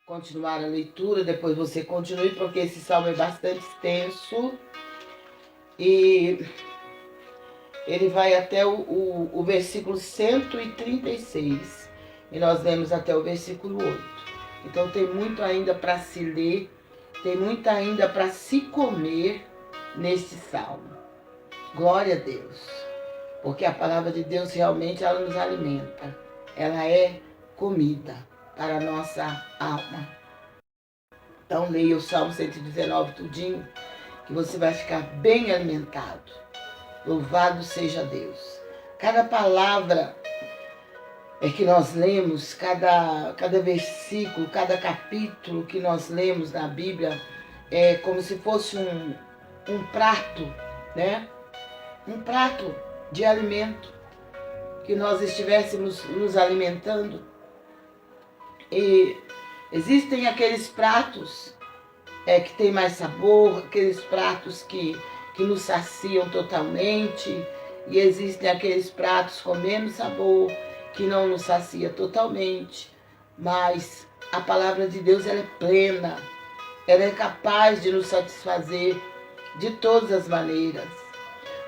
continuar a leitura, depois você continue, porque esse salmo é bastante extenso e ele vai até o versículo 136 e nós lemos até o versículo 8. Então tem muito ainda para se ler, tem muito ainda para se comer neste salmo. Glória a Deus, porque a palavra de Deus realmente ela nos alimenta, ela é comida para a nossa alma. Então leia o Salmo 119 tudinho, que você vai ficar bem alimentado. Louvado seja Deus. Cada palavra que nós lemos, cada versículo, cada capítulo que nós lemos na Bíblia, é como se fosse um prato, né? Um prato de alimento, que nós estivéssemos nos alimentando. E existem aqueles pratos que tem mais sabor, aqueles pratos que nos saciam totalmente, e existem aqueles pratos com menos sabor, que não nos sacia totalmente, mas a palavra de Deus ela é plena, ela é capaz de nos satisfazer de todas as maneiras,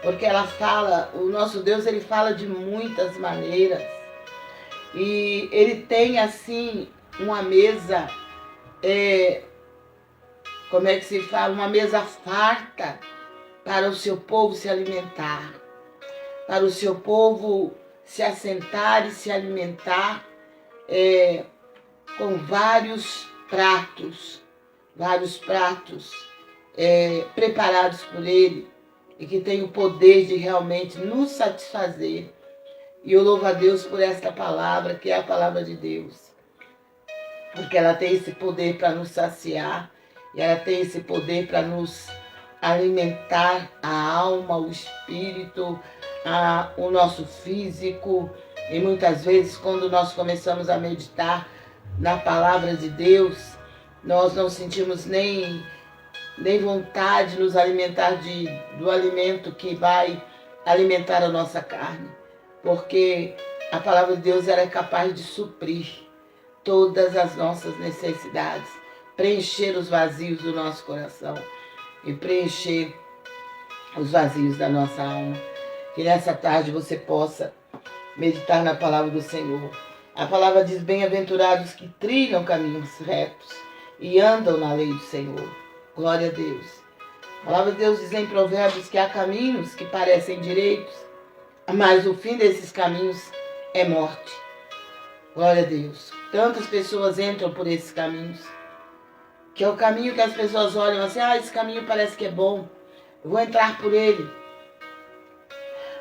porque ela fala, o nosso Deus ele fala de muitas maneiras, e ele tem assim uma mesa, como é que se fala? Uma mesa farta para o seu povo se alimentar, para o seu povo se assentar e se alimentar com vários pratos preparados por ele e que tem o poder de realmente nos satisfazer. E eu louvo a Deus por esta palavra, que é a palavra de Deus, porque ela tem esse poder para nos saciar, e ela tem esse poder para nos alimentar a alma, o espírito, o nosso físico. E muitas vezes, quando nós começamos a meditar na palavra de Deus, nós não sentimos nem vontade de nos alimentar do alimento que vai alimentar a nossa carne, porque a palavra de Deus ela é capaz de suprir todas as nossas necessidades, preencher os vazios do nosso coração e preencher os vazios da nossa alma. Que nessa tarde você possa meditar na palavra do Senhor. A palavra diz: bem-aventurados que trilham caminhos retos e andam na lei do Senhor. Glória a Deus. A palavra de Deus diz em Provérbios que há caminhos que parecem direitos, mas o fim desses caminhos é morte. Glória a Deus. Tantas pessoas entram por esses caminhos, que é o caminho que as pessoas olham assim: esse caminho parece que é bom, eu vou entrar por ele.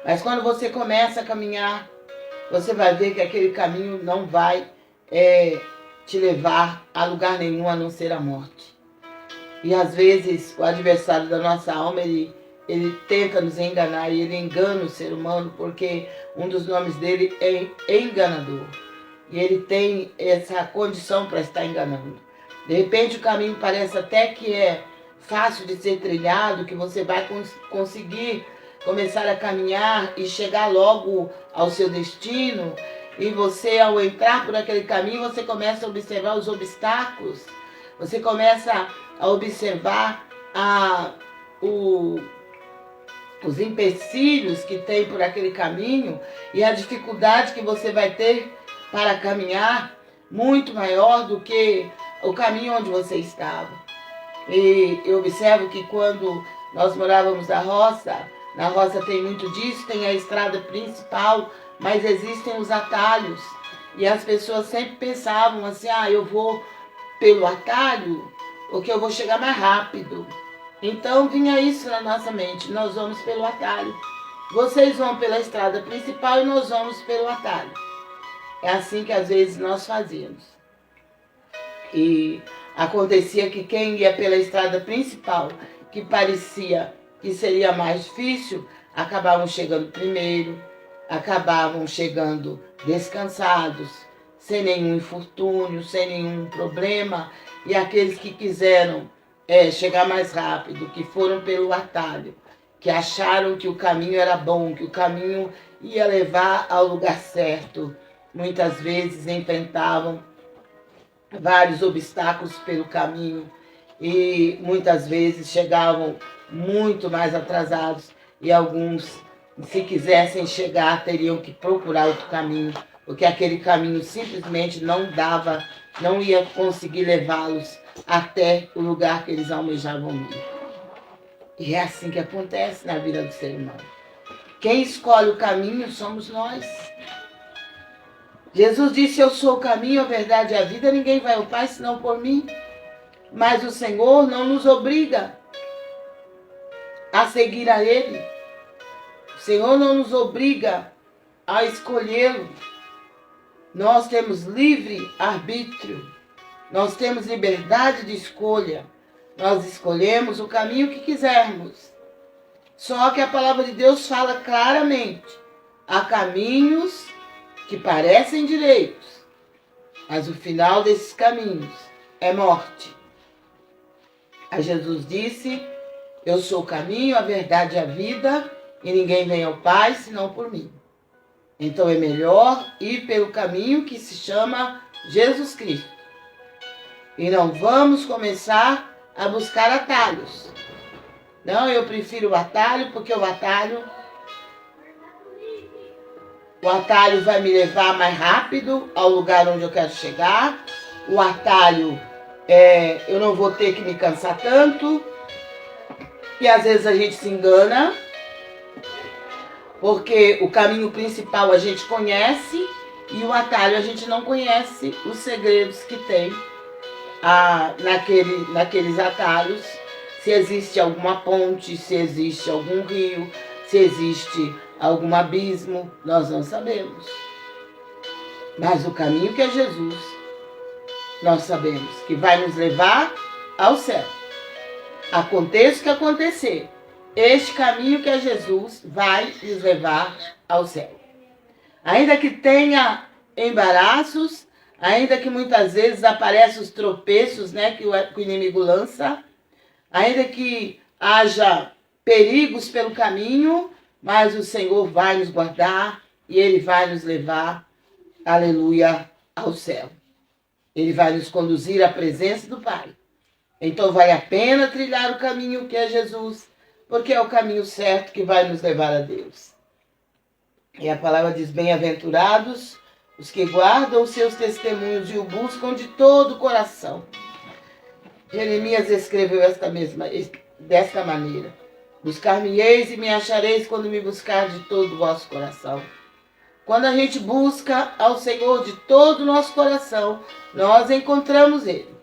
Mas quando você começa a caminhar, você vai ver que aquele caminho não vai te levar a lugar nenhum a não ser a morte. E às vezes o adversário da nossa alma, ele tenta nos enganar, e ele engana o ser humano, porque um dos nomes dele é enganador. E ele tem essa condição para estar enganando. De repente o caminho parece até que é fácil de ser trilhado, que você vai conseguir começar a caminhar e chegar logo ao seu destino. E você, ao entrar por aquele caminho, você começa a observar os obstáculos, você começa a observar os empecilhos que tem por aquele caminho, e a dificuldade que você vai ter para caminhar, muito maior do que o caminho onde você estava. E eu observo que quando nós morávamos na roça tem muito disso, tem a estrada principal, mas existem os atalhos. E as pessoas sempre pensavam assim: eu vou pelo atalho, porque eu vou chegar mais rápido. Então vinha isso na nossa mente: nós vamos pelo atalho. Vocês vão pela estrada principal e nós vamos pelo atalho. É assim que às vezes nós fazíamos. E acontecia que quem ia pela estrada principal, que parecia que seria mais difícil, acabavam chegando primeiro, acabavam chegando descansados, sem nenhum infortúnio, sem nenhum problema. E aqueles que quiseram chegar mais rápido, que foram pelo atalho, que acharam que o caminho era bom, que o caminho ia levar ao lugar certo, muitas vezes enfrentavam vários obstáculos pelo caminho e muitas vezes chegavam muito mais atrasados e alguns, se quisessem chegar, teriam que procurar outro caminho, porque aquele caminho simplesmente não ia conseguir levá-los até o lugar que eles almejavam ir. E é assim que acontece na vida do ser humano. Quem escolhe o caminho somos nós. Jesus disse: eu sou o caminho, a verdade e a vida, ninguém vai ao Pai senão por mim. Mas o Senhor não nos obriga a seguir a Ele. O Senhor não nos obriga a escolhê-lo. Nós temos livre arbítrio. Nós temos liberdade de escolha. Nós escolhemos o caminho que quisermos. Só que a palavra de Deus fala claramente: há caminhos que parecem direitos, mas o final desses caminhos é morte. Aí Jesus disse: eu sou o caminho, a verdade e a vida, e ninguém vem ao Pai senão por mim. Então é melhor ir pelo caminho que se chama Jesus Cristo. E não vamos começar a buscar atalhos. Não, eu prefiro o atalho, porque o atalho vai me levar mais rápido ao lugar onde eu quero chegar. O atalho, eu não vou ter que me cansar tanto. E às vezes a gente se engana, porque o caminho principal a gente conhece e o atalho a gente não conhece os segredos que tem naqueles atalhos. Se existe alguma ponte, se existe algum rio, se existe algum abismo, nós não sabemos. Mas o caminho que é Jesus, nós sabemos que vai nos levar ao céu. Aconteça o que acontecer, este caminho que é Jesus vai nos levar ao céu. Ainda que tenha embaraços, ainda que muitas vezes apareçam os tropeços, né, que o inimigo lança, ainda que haja perigos pelo caminho, mas o Senhor vai nos guardar e Ele vai nos levar, aleluia, ao céu. Ele vai nos conduzir à presença do Pai. Então vale a pena trilhar o caminho que é Jesus, porque é o caminho certo que vai nos levar a Deus. E a palavra diz: bem-aventurados os que guardam os seus testemunhos e o buscam de todo o coração. Jeremias escreveu desta maneira: buscar-me-eis e me achareis quando me buscar de todo o vosso coração. Quando a gente busca ao Senhor de todo o nosso coração, nós encontramos Ele.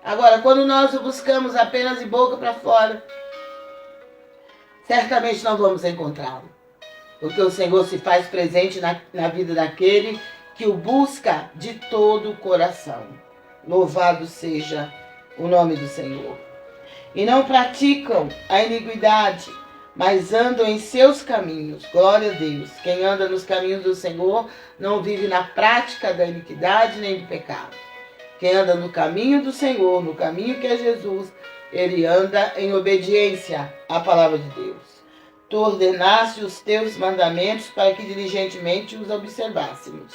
Agora, quando nós o buscamos apenas de boca para fora, certamente não vamos encontrá-lo. Porque o Senhor se faz presente na vida daquele que o busca de todo o coração. Louvado seja o nome do Senhor. E não praticam a iniquidade, mas andam em seus caminhos. Glória a Deus. Quem anda nos caminhos do Senhor não vive na prática da iniquidade nem do pecado. Quem anda no caminho do Senhor, no caminho que é Jesus, ele anda em obediência à palavra de Deus. Tu ordenaste os teus mandamentos para que diligentemente os observássemos.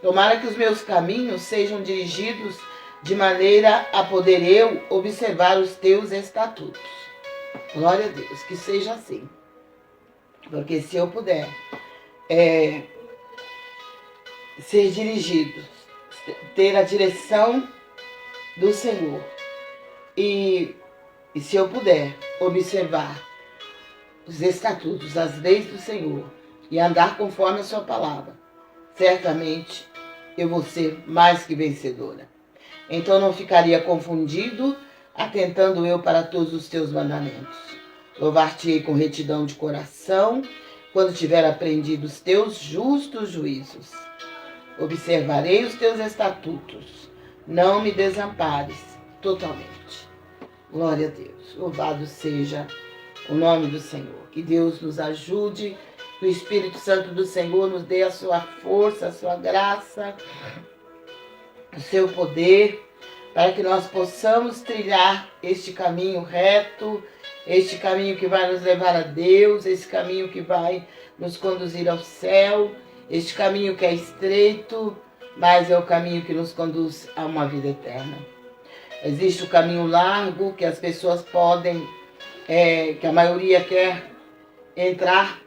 Tomara que os meus caminhos sejam dirigidos de maneira a poder eu observar os teus estatutos. Glória a Deus, que seja assim. Porque se eu puder ser dirigido, ter a direção do Senhor, e se eu puder observar os estatutos, as leis do Senhor e andar conforme a sua palavra, certamente eu vou ser mais que vencedora. Então não ficaria confundido, atentando eu para todos os teus mandamentos. Louvar-te-ei com retidão de coração, quando tiver aprendido os teus justos juízos. Observarei os teus estatutos, não me desampares totalmente. Glória a Deus. Louvado seja o nome do Senhor. Que Deus nos ajude, que o Espírito Santo do Senhor nos dê a sua força, a sua graça, o seu poder, para que nós possamos trilhar este caminho reto, este caminho que vai nos levar a Deus, esse caminho que vai nos conduzir ao céu, este caminho que é estreito, mas é o caminho que nos conduz a uma vida eterna. Existe o caminho largo que as pessoas podem, que a maioria quer entrar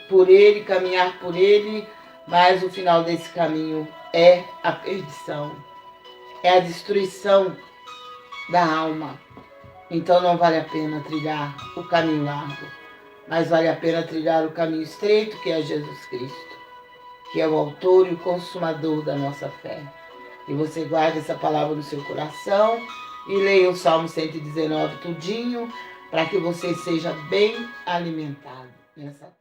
por ele, caminhar por ele, mas o final desse caminho é a perdição, é a destruição da alma. Então não vale a pena trilhar o caminho largo, mas vale a pena trilhar o caminho estreito, que é Jesus Cristo, que é o autor e o consumador da nossa fé. E você guarde essa palavra no seu coração e leia o Salmo 119 tudinho, para que você seja bem alimentado nessa tarde.